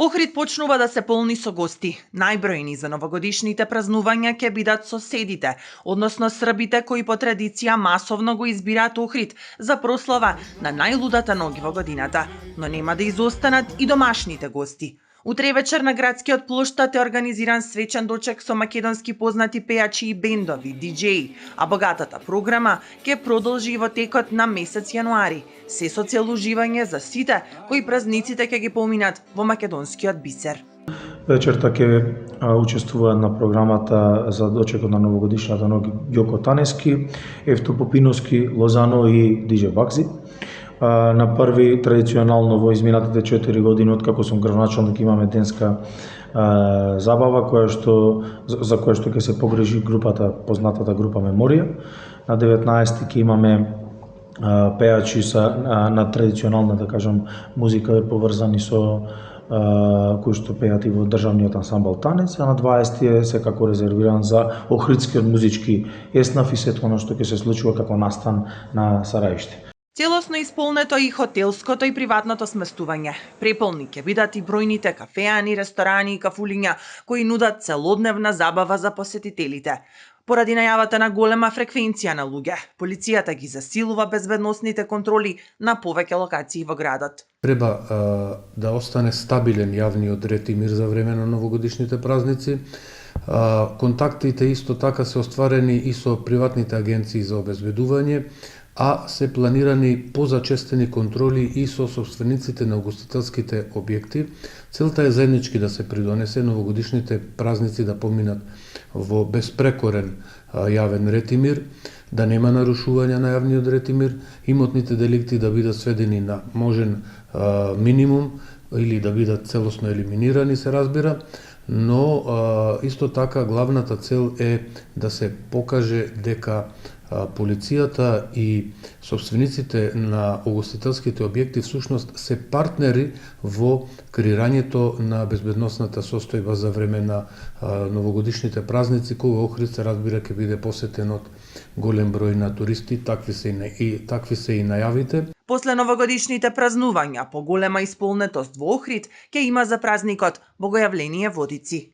Охрид почнува да се полни со гости. Најбројни за новогодишните празнувања ќе бидат соседите, односно србите кои по традиција масовно го избираат Охрид за прослава на најлудата ноќ во годината, но нема да изостанат и домашните гости. Утре вечер на градскиот плоштад е организиран свечен дочек со македонски познати пејачи и бендови, диџеи, а богатата програма ќе продолжи и во текот на месец јануари, се со цел уживање за сите кои празниците ќе ги поминат во македонскиот бисер. Вечерта ќе учествува на програмата за дочекот на новогодишната ноќ Ѓоко Танески, Евто Попиновски, Лозано и Диже Бакзи. На први традиционално во изминатите 4 години откако сум градоначалник имаме денска забава за која што ќе се погрежи групата, познатата група Меморија. На 19 ќе имаме пејачи на традиционална, да кажам, музика поврзани со кои што пеат и во државниот ансамбл Танец, а на 20 е секако резервиран за охридскиот музички еснав и сето она што ќе се случува како настан на Сарајште. Целосно исполнето и хотелското и приватното сместување. Преполни ќе бидат и бројните кафеани, ресторани и кафулиња кои нудат целодневна забава за посетителите. Поради најавата на голема фреквенција на луѓе, полицијата ги засилува безбедносните контроли на повеќе локации во градот. Треба да остане стабилен јавниот ред и мир за време на новогодишните празници. Контактите исто така се остварени и со приватните агенции за обезбедување, а се планирани позачестени контроли и со собствениците на угостителските објекти. Целта е заеднички да се придонесе новогодишните празници да поминат во безпрекорен јавен ред и мир, да нема нарушување на јавниот ред и мир, имотните деликти да бидат сведени на можен минимум или да бидат целосно елиминирани, се разбира, но исто така главната цел е да се покаже дека полицијата и собствениците на угостителските објекти всушност се партнери во креирањето на безбедносната состојба за време на новогодишните празници, кога Охрид се разбира ќе биде посетен од голем број на туристи, такви се и најавите. После новогодишните празнувања, поголема исполнетост во Охрид ќе има за празникот Богојавление Водици.